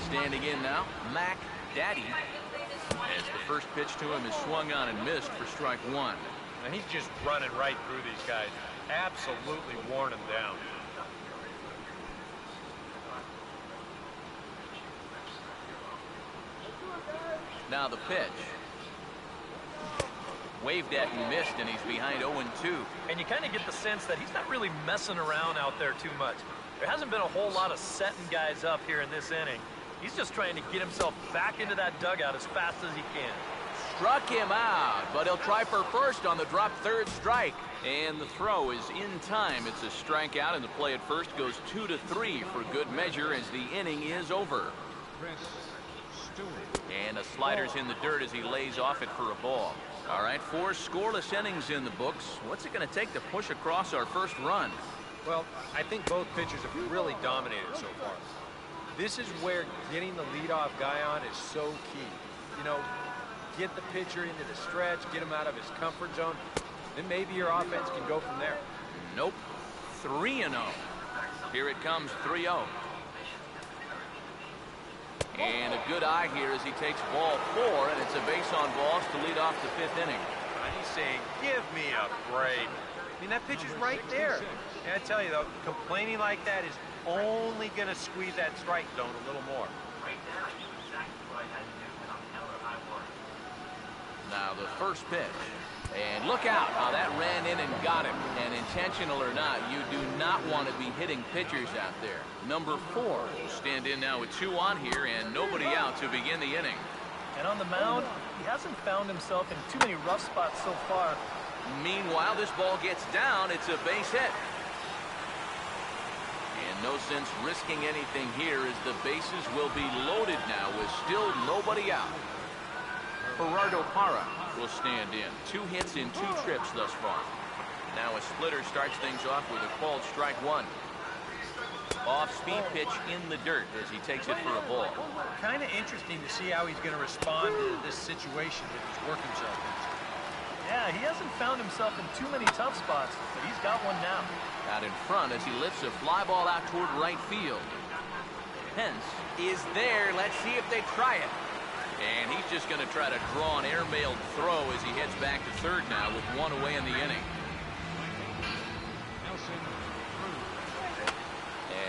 Standing in now, Mac Daddy. As the first pitch to him is swung on and missed for strike one. And he's just running right through these guys. Absolutely worn them down. Now the pitch. Waved at and missed, and he's behind 0-2. And you kind of get the sense that he's not really messing around out there too much. There hasn't been a whole lot of setting guys up here in this inning. He's just trying to get himself back into that dugout as fast as he can. Struck him out, but he'll try for first on the drop third strike. And the throw is in time. It's a strikeout, and the play at first goes 2-3 for good measure as the inning is over. And a slider's in the dirt as he lays off it for a ball. All right, 4 scoreless innings in the books. What's it going to take to push across our first run? Well, I think both pitchers have really dominated so far. This is where getting the leadoff guy on is so key. You know, get the pitcher into the stretch, get him out of his comfort zone, then maybe your offense can go from there. Nope. 3-0. Here it comes, 3-0. And a good eye here as he takes ball 4, and it's a base on balls to lead off the 5th inning. He's saying, give me a break. I mean, that pitcher's right there. And I tell you, though, complaining like that is only going to squeeze that strike zone a little more. Now the first pitch. And look out how that ran in and got him. And intentional or not, you do not want to be hitting pitchers out there. Number 4 will stand in now with 2 on here and nobody out to begin the inning. And on the mound, he hasn't found himself in too many rough spots so far. Meanwhile, this ball gets down. It's a base hit. And no sense risking anything here as the bases will be loaded now with still nobody out. Gerardo Parra will stand in. 2 hits in 2 trips thus far. Now a splitter starts things off with a called strike 1. Off-speed pitch in the dirt as he takes it for a ball. Kind of interesting to see how he's going to respond to this situation that he's working so against. Yeah, he hasn't found himself in too many tough spots, but he's got one now. Out in front as he lifts a fly ball out toward right field. Pence is there. Let's see if they try it. And he's just going to try to draw an airmailed throw as he heads back to third now with 1 away in the inning.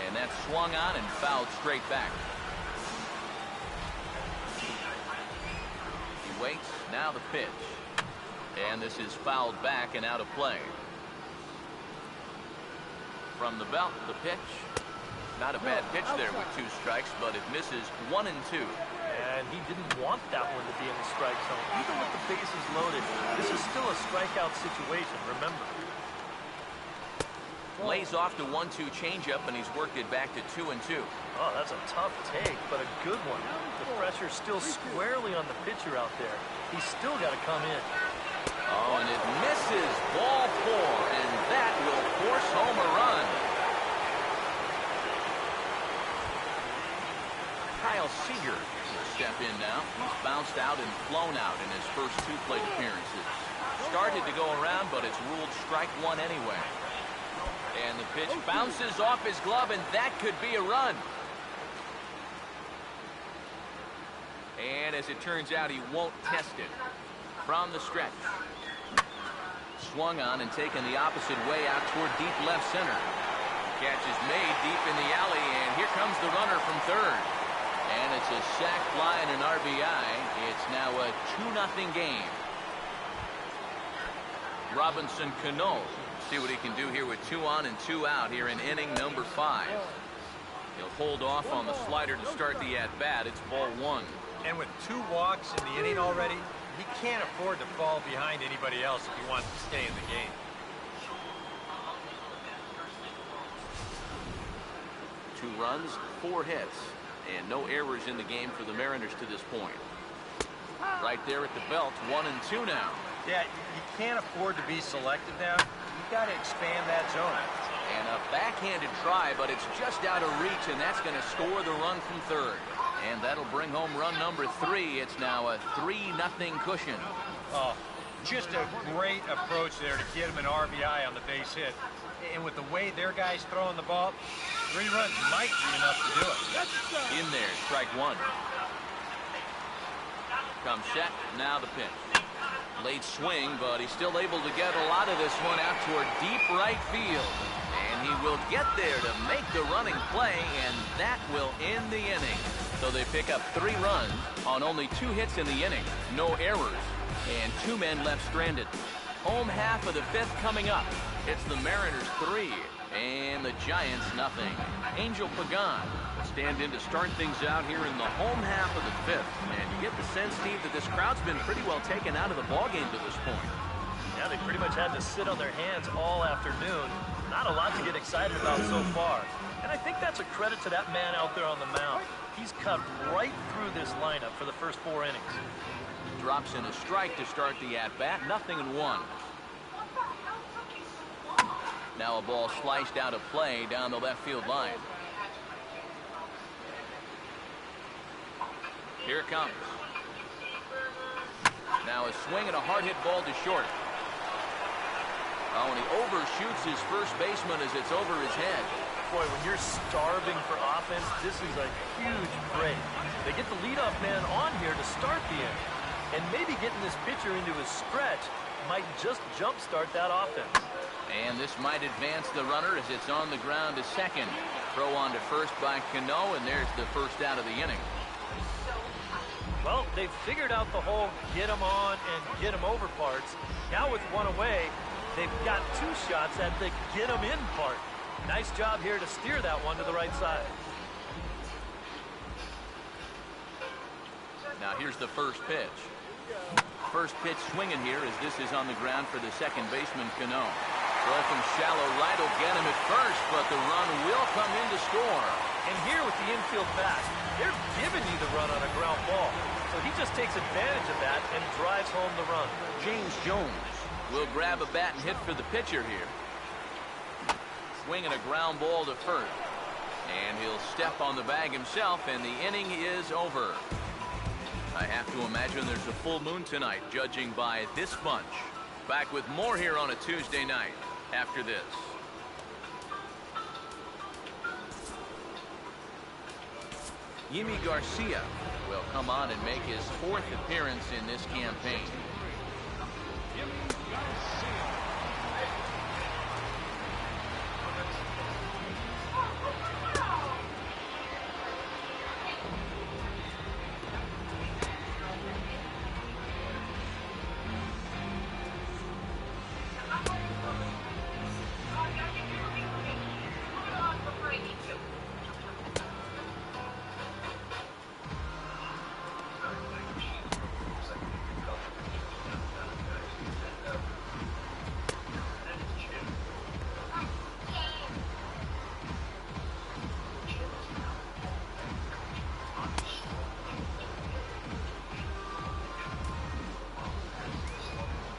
And that's swung on and fouled straight back. He waits. Now the pitch. And this is fouled back and out of play. From the belt, the pitch. Not a bad pitch there with 2 strikes, but it misses 1 and 2. And he didn't want that one to be in the strike zone. Even with the bases loaded, this is still a strikeout situation, remember. Lays off the 1-2 changeup, and he's worked it back to 2 and 2. Oh, that's a tough take, but a good one. The pressure's still squarely on the pitcher out there. He's still got to come in. Oh, and it misses. Ball 4, and that will force home a run. Kyle Seager will step in now. He's bounced out and flown out in his first 2 plate appearances. Started to go around, but it's ruled strike 1 anyway. And the pitch bounces off his glove, and that could be a run. And as it turns out, he won't test it. From the stretch. Swung on and taken the opposite way out toward deep left center. Catch is made deep in the alley, and here comes the runner from third. And it's a sac fly and an RBI. It's now a 2-0 game. Robinson Cano. See what he can do here with 2 on and 2 out here in inning number 5. He'll hold off on the slider to start the at-bat. It's ball 1. And with 2 walks in the inning already, he can't afford to fall behind anybody else if he wants to stay in the game. Two runs, 4 hits, and no errors in the game for the Mariners to this point. Right there at the belt, 1 and 2 now. Yeah, you can't afford to be selective now. You've got to expand that zone. And a backhanded try, but it's just out of reach, and that's going to score the run from third. And that'll bring home run number 3. It's now a 3-0 cushion. Oh, just a great approach there to get him an RBI on the base hit. And with the way their guy's throwing the ball, 3 runs might be enough to do it. In there, strike one. Comes set, now the pitch. Late swing, but he's still able to get a lot of this one out toward deep right field. And he will get there to make the running play, and that will end the inning. So they pick up 3 runs on only 2 hits in the inning. No errors, and 2 men left stranded. Home half of the 5th coming up. It's the Mariners 3 and the Giants nothing. Angel Pagan will stand in to start things out here in the home half of the 5th. And you get the sense, Steve, that this crowd's been pretty well taken out of the ballgame to this point. Yeah, they pretty much had to sit on their hands all afternoon. Not a lot to get excited about so far. And I think that's a credit to that man out there on the mound. He's cut right through this lineup for the first 4 innings. Drops in a strike to start the at-bat. 0-1. Now a ball sliced out of play down the left field line. Here it comes. Now a swing and a hard hit ball to short. Oh, and he overshoots his first baseman as it's over his head. Boy, when you're starving for offense, this is a huge break. They get the leadoff man on here to start the inning. And maybe getting this pitcher into his stretch might just jumpstart that offense. And this might advance the runner as it's on the ground to second. Throw on to first by Cano, and there's the first out of the inning. Well, they've figured out the whole get him on and get him over parts. Now with 1 away, they've got 2 shots at the get him in part. Nice job here to steer that one to the right side. Now here's the first pitch. First pitch swinging here as this is on the ground for the second baseman, Cano. Throw from shallow right will get him at first, but the run will come in to score. And here with the infield bat, they're giving you the run on a ground ball. So he just takes advantage of that and drives home the run. James Jones will grab a bat and hit for the pitcher here. Swinging a ground ball to first. And he'll step on the bag himself, and the inning is over. I have to imagine there's a full moon tonight, judging by this bunch. Back with more here on a Tuesday night after this. Yimi Garcia will come on and make his 4th appearance in this campaign.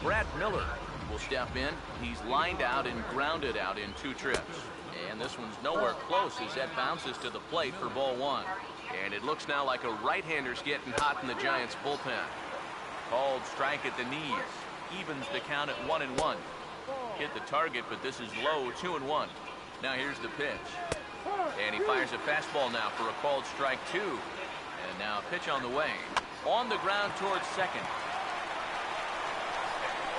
Brad Miller will step in. He's lined out and grounded out in 2 trips. And this one's nowhere close as that bounces to the plate for ball 1. And it looks now like a right-hander's getting hot in the Giants bullpen. Called strike at the knees. Evens the count at 1-1. Hit the target, but this is low, 2-1. Now here's the pitch. And he fires a fastball now for a called strike 2. And now a pitch on the way. On the ground towards second.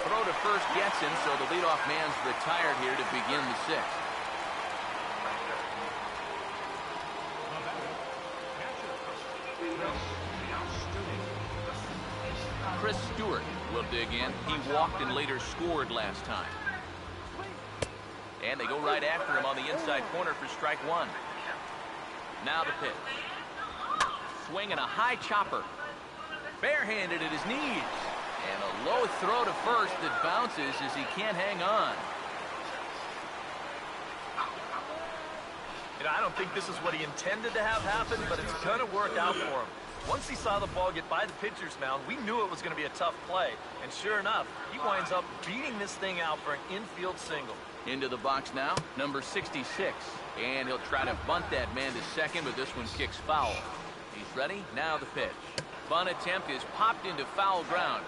Throw to first gets him, so the leadoff man's retired here to begin the 6th. Chris Stewart will dig in. He walked and later scored last time. And they go right after him on the inside corner for strike 1. Now the pitch. Swing and a high chopper. Barehanded at his knees. And a low throw to first that bounces as he can't hang on. You know, I don't think this is what he intended to have happen, but it's going to work out for him. Once he saw the ball get by the pitcher's mound, we knew it was going to be a tough play. And sure enough, he winds up beating this thing out for an infield single. Into the box now, number 66. And he'll try to bunt that man to second, but this one kicks foul. He's ready. Now the pitch. Bunt attempt is popped into foul ground.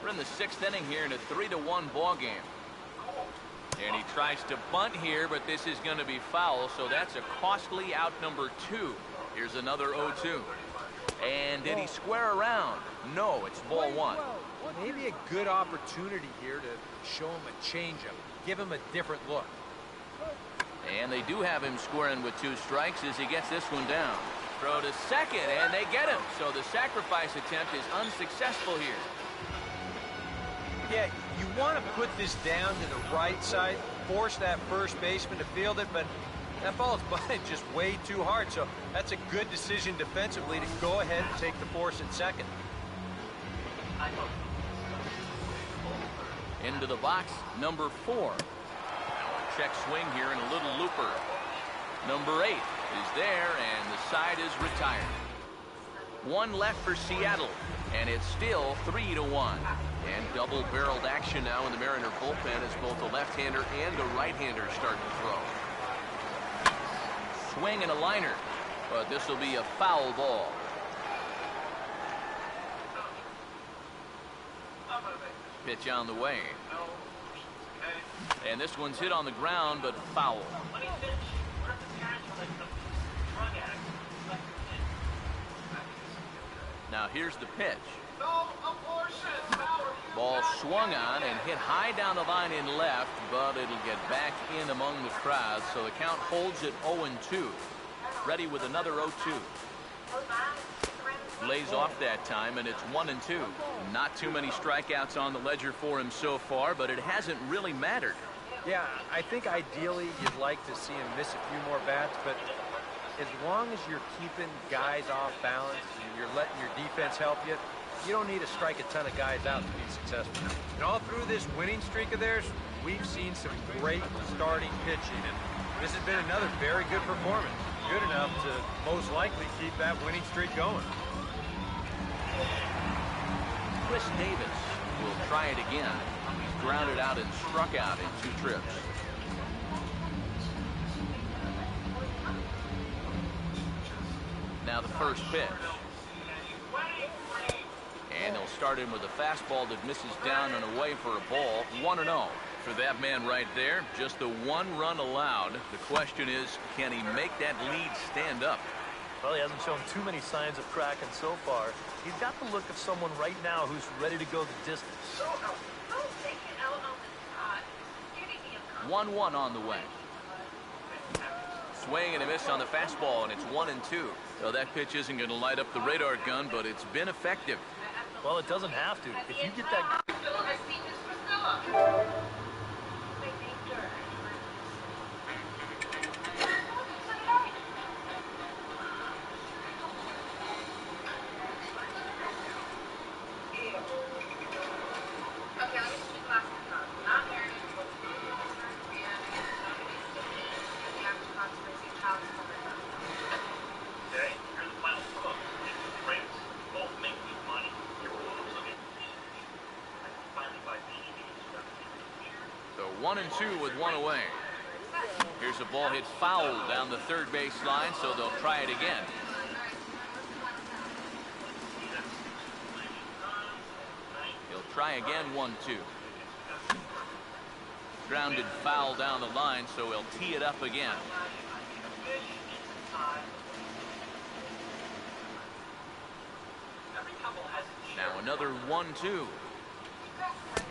We're in the 6th inning here in a 3-1 ball game. And he tries to bunt here, but this is going to be foul, so that's a costly out number 2. Here's another 0-2. And did he square around? No, it's ball one. Maybe a good opportunity here to show him a changeup, give him a different look. And they do have him squaring with 2 strikes as he gets this one down. Throw to second, and they get him. So the sacrifice attempt is unsuccessful here. Yeah, you want to put this down to the right side, force that first baseman to field it, but that ball is bunted just way too hard. So that's a good decision defensively to go ahead and take the force at second. Into the box, number 4. Check swing here and a little looper. Number 8 is there, and the side is retired. 1 left for Seattle, and it's still 3-1. And double-barreled action now in the Mariner bullpen as both a left-hander and a right-hander start to throw. Swing and a liner, but this will be a foul ball. Pitch on the way. And this one's hit on the ground, but foul. Now here's the pitch. Ball swung on and hit high down the line in left, but it'll get back in among the crowd, so the count holds at 0-2. Ready with another 0-2. Lays off that time, and it's 1-2. Not too many strikeouts on the ledger for him so far, but it hasn't really mattered. Yeah, I think ideally you'd like to see him miss a few more bats, but as long as you're keeping guys off balance and you're letting your defense help you, you don't need to strike a ton of guys out to be successful. And all through this winning streak of theirs, we've seen some great starting pitching, and this has been another very good performance. Good enough to most likely keep that winning streak going. Chris Davis will try it again. He's grounded out and struck out in 2 trips. Now the first pitch. And they'll start in with a fastball that misses down and away for a ball. 1-0 for that man right there. Just the 1 run allowed. The question is, can he make that lead stand up? Well, he hasn't shown too many signs of cracking so far. He's got the look of someone right now who's ready to go the distance. 1-1 on the way. Swing and a miss on the fastball, and it's 1-2. So that pitch isn't going to light up the radar gun, but it's been effective. Well, it doesn't have to. If you get that... So 1-2 with 1 away. Here's a ball hit foul down the third base line, so they'll try it again. He'll try again, 1-2. Grounded foul down the line, so he'll tee it up again. Now another 1-2.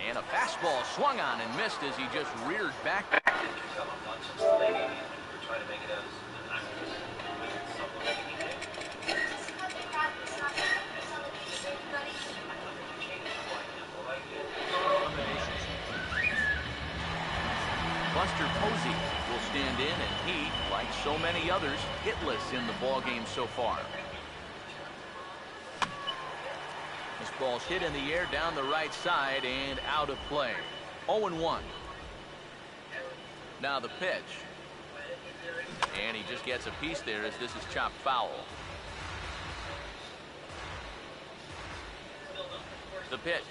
And a fastball swung on and missed as he just reared back. Buster Posey will stand in, and he, like so many others, hitless in the ballgame so far. This ball's hit in the air down the right side and out of play. 0-1. Now the pitch. And he just gets a piece there as this is chopped foul. The pitch.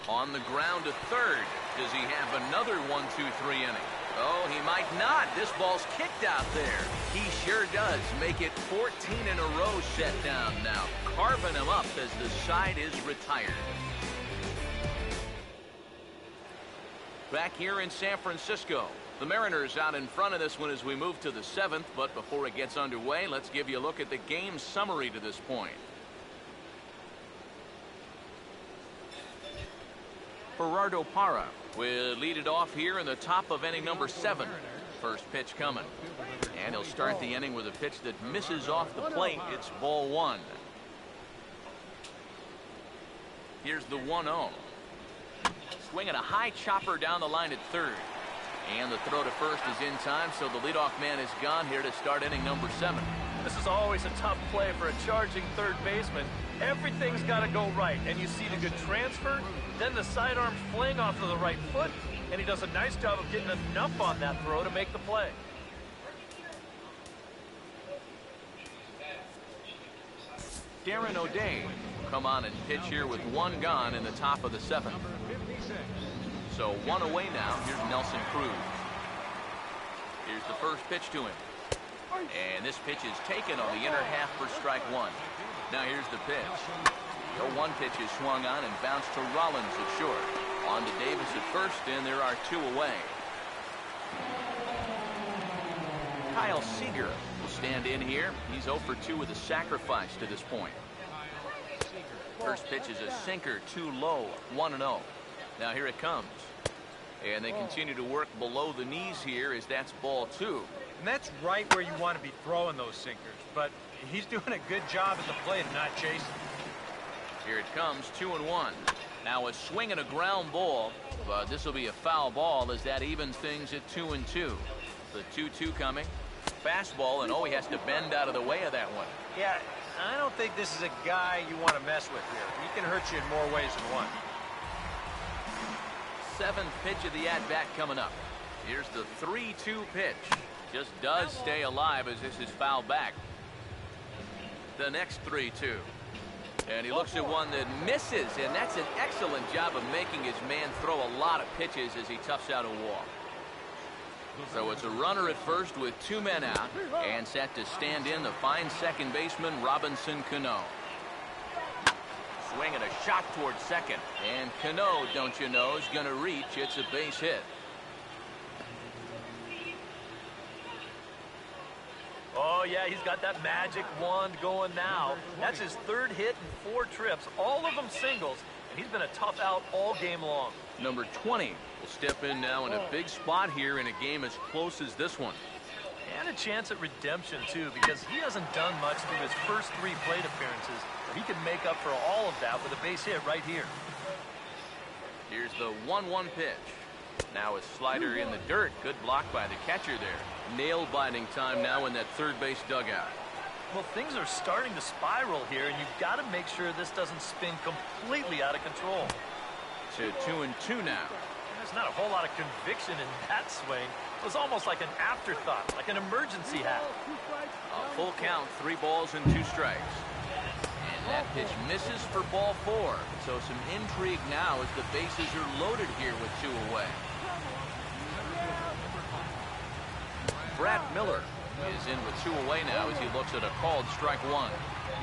On the ground to third. Does he have another 1-2-3 inning? Oh, he might not. This ball's kicked out there. He sure does. Make it 14 in a row set down now. Carving him up as the side is retired. Back here in San Francisco, The Mariners out in front of this one as we move to the 7th, but before it gets underway, let's give you a look at the game summary to this point. Gerardo Parra will lead it off here in the top of inning number 7. First pitch coming. And he'll start the inning with a pitch that misses off the plate. It's ball 1. Here's the 1-0. Swinging a high chopper down the line at third. And the throw to first is in time, so the leadoff man is gone here to start inning number 7. This is always a tough play for a charging third baseman. Everything's got to go right, and you see the good transfer, then the sidearm fling off of the right foot, and he does a nice job of getting enough on that throw to make the play. Darren O'Day will come on and pitch here with 1 gone in the top of the 7th. So 1 away now. Here's Nelson Cruz. Here's the first pitch to him. And this pitch is taken on the inner half for strike 1. Now here's the pitch. The 0-1 pitch is swung on and bounced to Rollins at short. On to Davis at first, and there are 2 away. Kyle Seager will stand in here. He's 0 for 2 with a sacrifice to this point. First pitch is a sinker, too low, 1-0. Now here it comes. And they continue to work below the knees here as that's ball 2. And that's right where you want to be throwing those sinkers. But he's doing a good job at the plate of not chasing. Here it comes, 2-1. Now a swing and a ground ball, but this will be a foul ball as that evens things at 2-2. The 2-2 coming. Fastball, and he has to bend out of the way of that one. Yeah, I don't think this is a guy you want to mess with here. He can hurt you in more ways than one. 7th pitch of the at-bat coming up. Here's the 3-2 pitch. Just does stay alive as this is fouled back. The next 3-2. And he looks at one that misses, and that's an excellent job of making his man throw a lot of pitches as he toughs out a walk. So it's a runner at first with 2 men out, and set to stand in the fine second baseman Robinson Cano. Swinging a shot towards second, and Cano, don't you know, is going to reach. It's a base hit. Oh, yeah, he's got that magic wand going now. That's his 3rd hit in 4 trips, all of them singles, and he's been a tough out all game long. Number 20 will step in now in a big spot here in a game as close as this one. And a chance at redemption, too, because he hasn't done much through his first 3 plate appearances. He can make up for all of that with a base hit right here. Here's the 1-1 pitch. Now a slider in the dirt. Good block by the catcher there. Nail-biting time now in that third base dugout. Well, things are starting to spiral here, and you've got to make sure this doesn't spin completely out of control. To 2-2 now. There's not a whole lot of conviction in that swing. It was almost like an afterthought, like an emergency hat. A full count, 3 balls and 2 strikes. And that pitch misses for ball 4. So some intrigue now as the bases are loaded here with 2 away. Brad Miller is in with 2 away now as he looks at a called strike 1.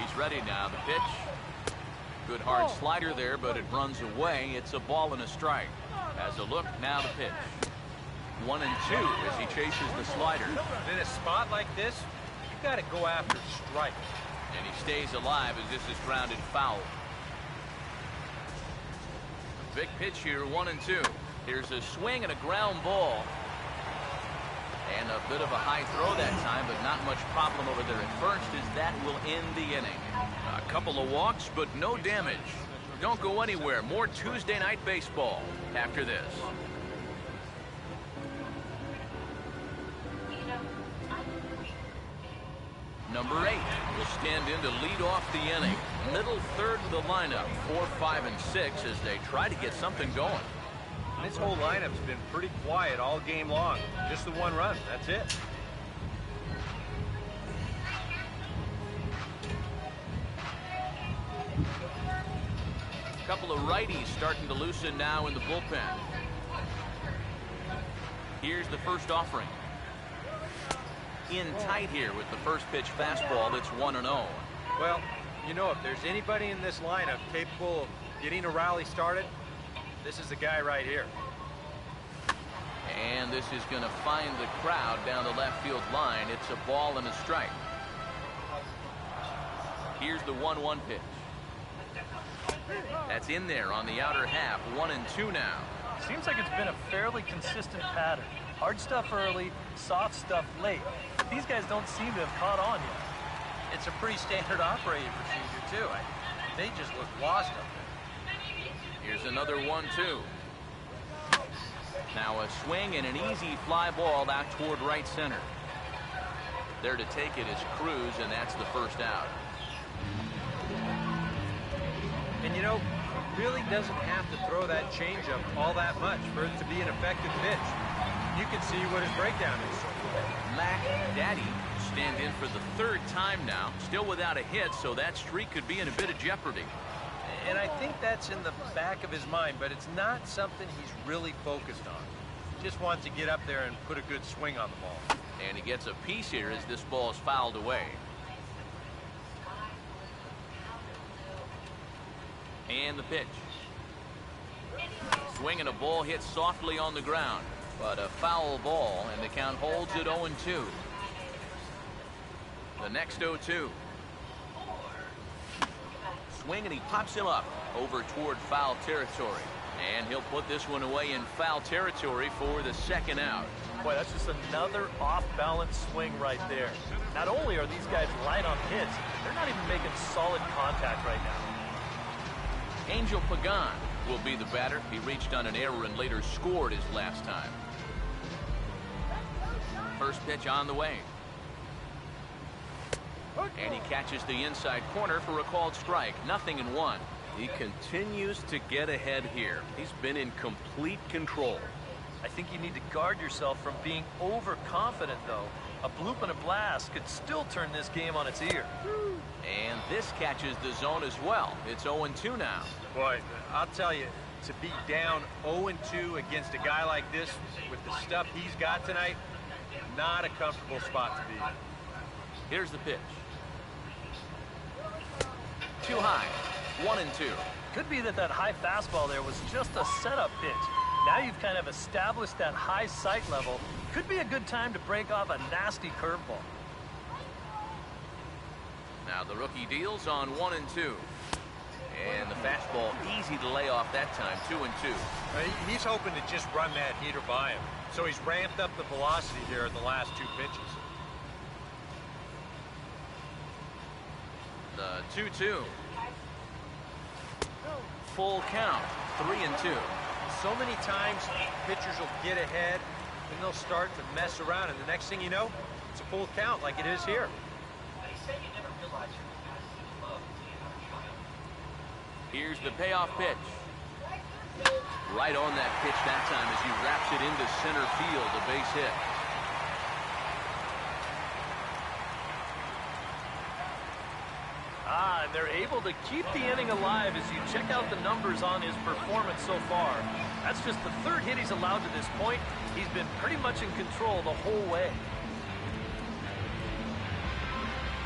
He's ready now. The pitch. Good hard slider there, but it runs away. It's a ball and a strike. As a look, now the pitch. 1-2 as he chases the slider. In a spot like this, you got to go after strikes. And he stays alive as this is grounded foul. Big pitch here, 1-2. Here's a swing and a ground ball. And a bit of a high throw that time, but not much problem over there at first as that will end the inning. A couple of walks, but no damage. Don't go anywhere. More Tuesday Night Baseball after this. Number 8 will stand in to lead off the inning. Middle third of the lineup, 4, 5, and 6 as they try to get something going. This whole lineup's been pretty quiet all game long. Just the 1 run. That's it. A couple of righties starting to loosen now in the bullpen. Here's the first offering. In tight here with the first pitch fastball that's 1-0. Well, you know, if there's anybody in this lineup capable of getting a rally started, this is the guy right here. And this is going to find the crowd down the left field line. It's a ball and a strike. Here's the 1-1 pitch. That's in there on the outer half. 1-2 now. Seems like it's been a fairly consistent pattern. Hard stuff early, soft stuff late. These guys don't seem to have caught on yet. It's a pretty standard operating procedure, too. They just look lost up there. Here's another 1-2. Now a swing and an easy fly ball out toward right center. There to take it is Cruz, and that's the first out. And, you know, he really doesn't have to throw that changeup all that much for it to be an effective pitch. You can see what his breakdown is so far. Mac Daddy stand in for the third time now, still without a hit, so that streak could be in a bit of jeopardy. And I think that's in the back of his mind, but it's not something he's really focused on. He just wants to get up there and put a good swing on the ball. And he gets a piece here as this ball is fouled away. And the pitch. Swinging a ball hit softly on the ground, but a foul ball, and the count holds at 0-2. The next 0-2. Swing, and he pops him up over toward foul territory. And he'll put this one away in foul territory for the second out. Boy, that's just another off-balance swing right there. Not only are these guys light on hits, they're not even making solid contact right now. Angel Pagan will be the batter. He reached on an error and later scored his last time. First pitch on the way. And he catches the inside corner for a called strike. 0-1. He continues to get ahead here. He's been in complete control. I think you need to guard yourself from being overconfident, though. A bloop and a blast could still turn this game on its ear. And this catches the zone as well. It's 0-2 now. Boy, I'll tell you, to be down 0-2 against a guy like this with the stuff he's got tonight, not a comfortable spot to be in. Here's the pitch. Too high. 1-2. Could be that high fastball there was just a setup pitch. Now you've kind of established that high sight level. Could be a good time to break off a nasty curveball. Now the rookie deals on 1-2. And the fastball easy to lay off that time. 2-2. He's hoping to just run that heater by him. So he's ramped up the velocity here in the last two pitches. The 2-2. Full count. 3-2. So many times pitchers will get ahead and they'll start to mess around, and the next thing you know, it's a full count like it is here. Here's the payoff pitch. Right on that pitch that time as he wraps it into center field, a base hit. And they're able to keep the inning alive as you check out the numbers on his performance so far. That's just the third hit he's allowed to this point. He's been pretty much in control the whole way.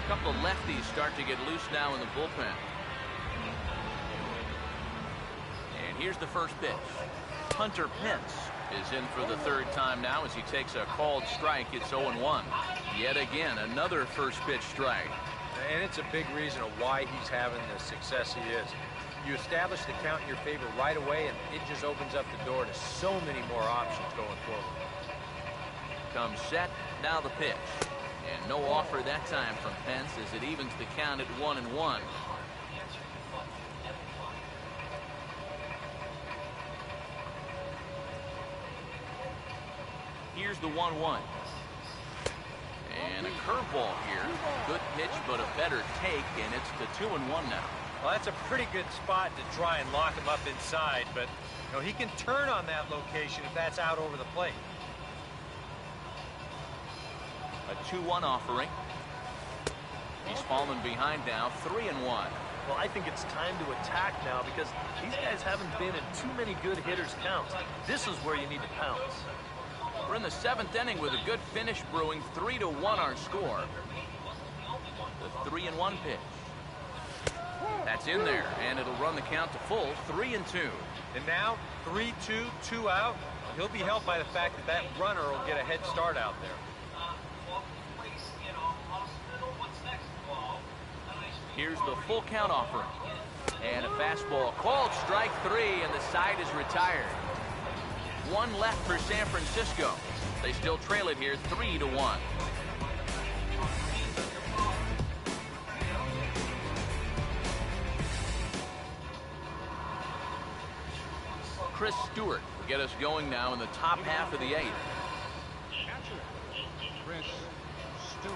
A couple of lefties start to get loose now in the bullpen. And here's the first pitch. Hunter Pence is in for the third time now as he takes a called strike. It's 0-1. Yet again, another first pitch strike. And it's a big reason of why he's having the success he is. You establish the count in your favor right away, and it just opens up the door to so many more options going forward. Comes set, now the pitch. And no offer that time from Pence as it evens the count at 1-1. Here's the 1-1. And a curveball here. Good pitch, but a better take, and it's the 2-1 now. Well, that's a pretty good spot to try and lock him up inside, but you know, he can turn on that location if that's out over the plate. A 2-1 offering. He's fallen behind now, 3-1. Well, I think it's time to attack now because these guys haven't been in too many good hitters' counts. This is where you need to pounce. We're in the 7th inning with a good finish brewing. 3-1 our score. The 3-1 pitch. That's in there, and it'll run the count to full. 3-2. And now 3-2, 2 out. He'll be helped by the fact that that runner will get a head start out there. Here's the full count offering. And a fastball called strike 3, and the side is retired. One left for San Francisco. They still trail it here 3-1. Chris Stewart will get us going now in the top half of the 8th. Catcher, Chris Stewart.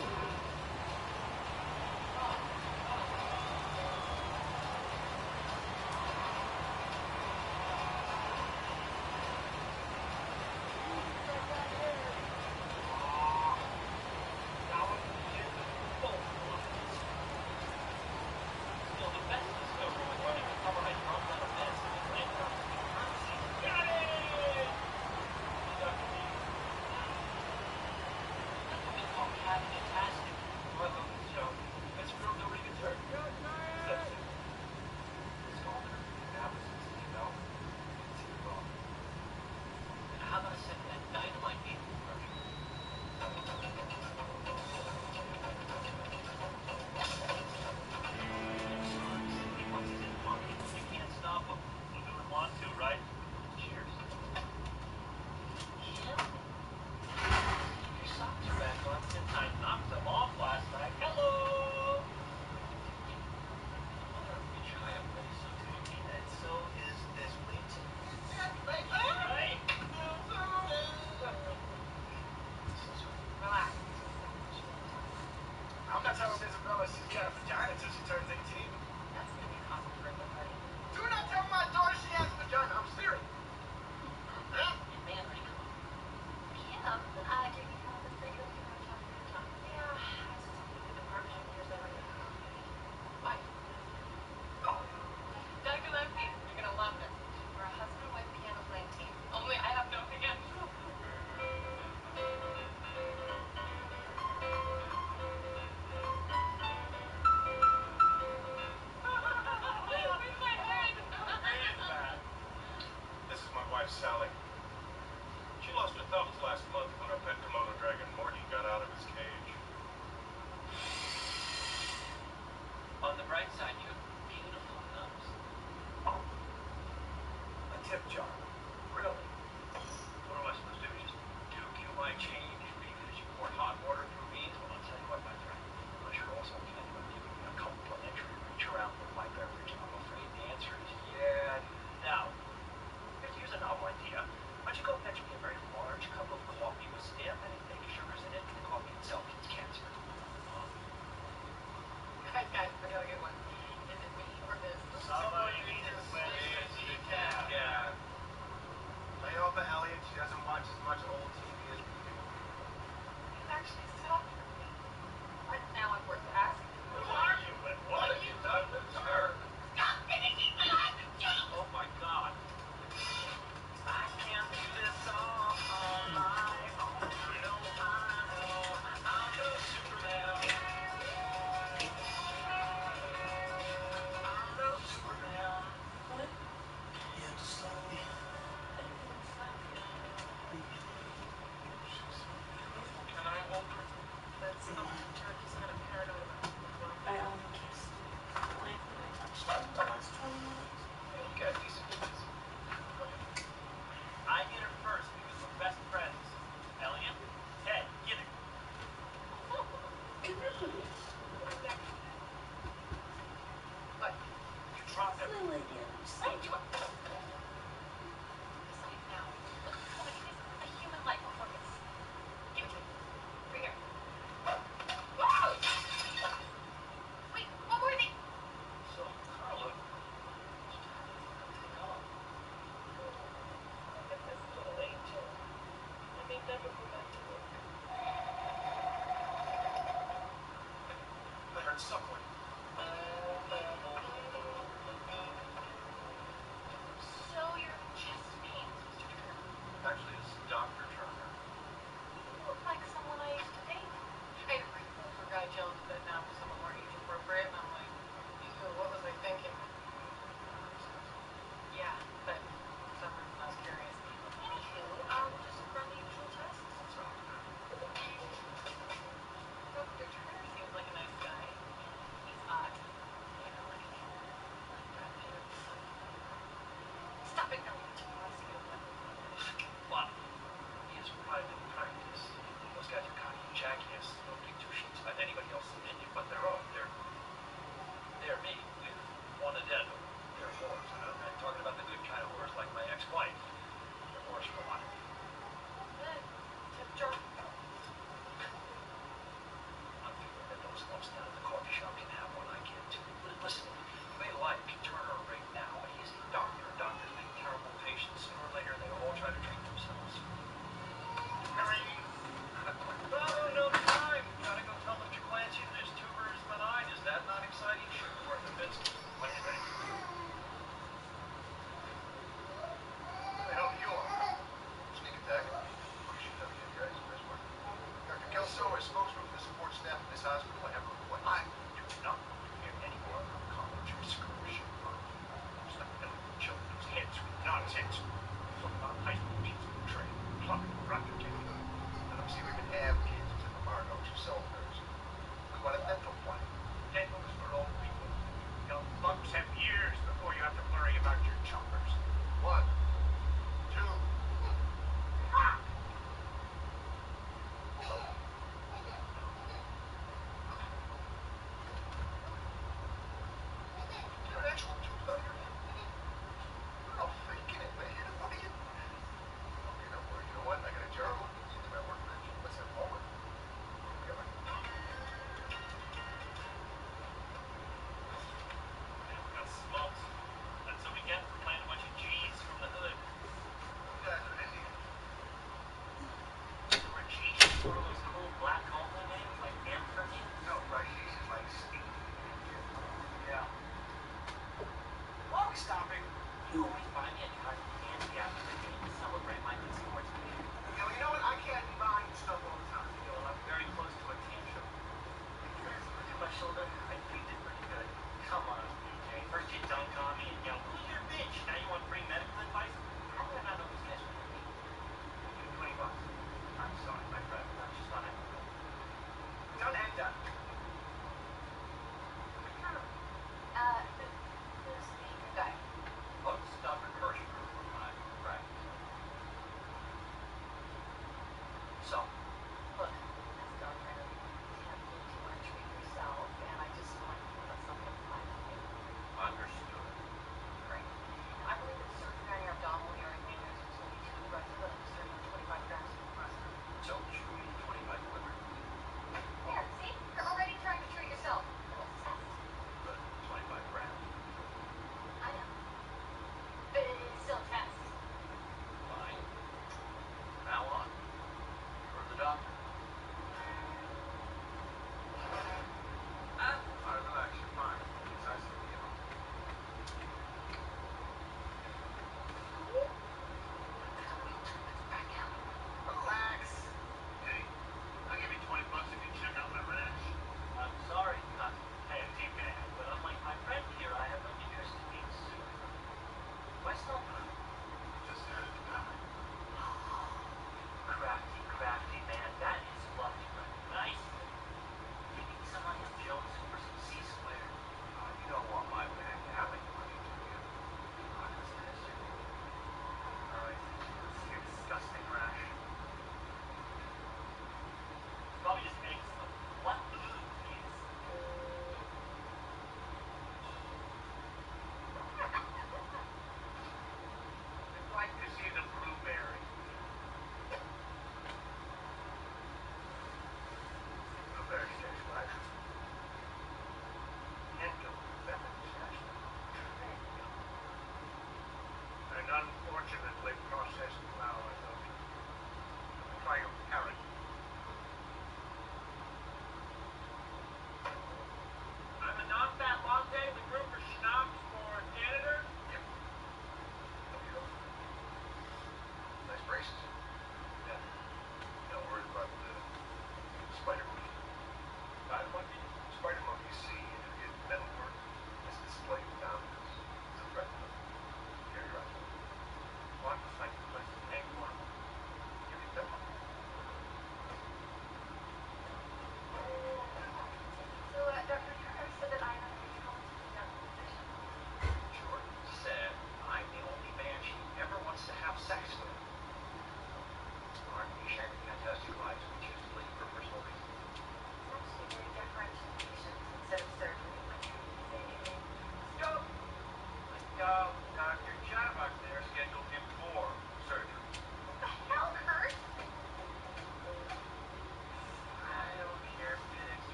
Sally. She lost her thumbs last month when her pet Komodo dragon Morty got out of his cage. On the bright side, you have beautiful thumbs. A tip jar. Really? What am I supposed to do? Just duke you my change because you poured hot water through me? Well, I'll tell you what, my friend. Unless you're also planning on giving me a complimentary reach around with my beverage, I'm afraid the answer is yeah. Now, here's a novel idea. Why don't you go fetch me a very large cup of coffee with stamp and fake sugars in it, and the coffee itself gets cancer. Guys, I gotta get one. Is it me or this? Somebody needs to switch the cat. Yeah. Lay off of Elliot. She doesn't watch as much old TV as we do. He's actually soft for me. Right now I'm worth asking. Who are you and what have you done with her? Stop finishing my life with you! Oh my God. I can't do this all my own. No, I know I'm no Superman. I'm no Superman. What? Yeah, just slap me. I didn't even slap you. Can I hold her? That's you're just kind of paranoid about it. I only kissed the knife that I touched in the last 20 minutes. Yeah, you got decent kids. I hit her first because we're best friends. Elliot? Ted, get it. What? You dropped it. What? You want? Besides now, look, come on, it is a human life before this. Give it to me. Right here. Whoa! Wait, one more thing. So, Carla, what you have to take off? I get this little angel. I may never go back to work. I heard suckling. So your chest pains, Mr. Turner. Actually, it's Dr. Turner. You look like someone I used to date. I had a brief role for Guy Jones, but now for someone more age appropriate, and I'm like, ew, what was I thinking? Yeah, but for some reason I was curious. Anywho, else opinion but their own. They're me, with one addendum. They're whores. I'm not talking about the good kind of whores like my ex-wife. They're whores for money. Tip jar. I'm figuring that those lumps down at the coffee shop can have one I can too. Listen, you may like Turner right now, but he's a doctor. Doctors make terrible patients. Sooner or later, they all try to treat themselves. Oh, no time. Gotta go tell Mr. Clancy that his tumor is benign. Is that not exciting? Sure, Orthovinsky. When is ready? Who the hell are you on? Sneak attack. Appreciate that again, guys. Nice work. Dr. Kelso, as spokesman for the support staff at this hospital, I have a request. I do not hear any more college excursion. Stop filling children's heads with nonsense. Talk about high school kids betraying, plumbing, rocket taking. I don't see we can have kids in the Margos or Selkers. We want a dental plan. Dental is for old people. Young bucks have years before you have to worry about your choppers. 1, 2. Ah! You're an actual tooth out of your head. You're not faking it, man. What are you? Okay, don't worry. You know what? I got a jar of Louis in my workbench. Let's have a moment. Together. Got smoked. That's what we get for playing a bunch of G's from the hood. You guys are Indians. Rajesh is one of those cool black Mongol names like Anthony? No, Rajesh is like Steve. Yeah. Why are we stopping? You always buy me a cotton candy after the game to celebrate my good sports behavior. You know what? I can't be buying stuff all the time. Well, I'm very close to a tantrum. Look at my shoulder.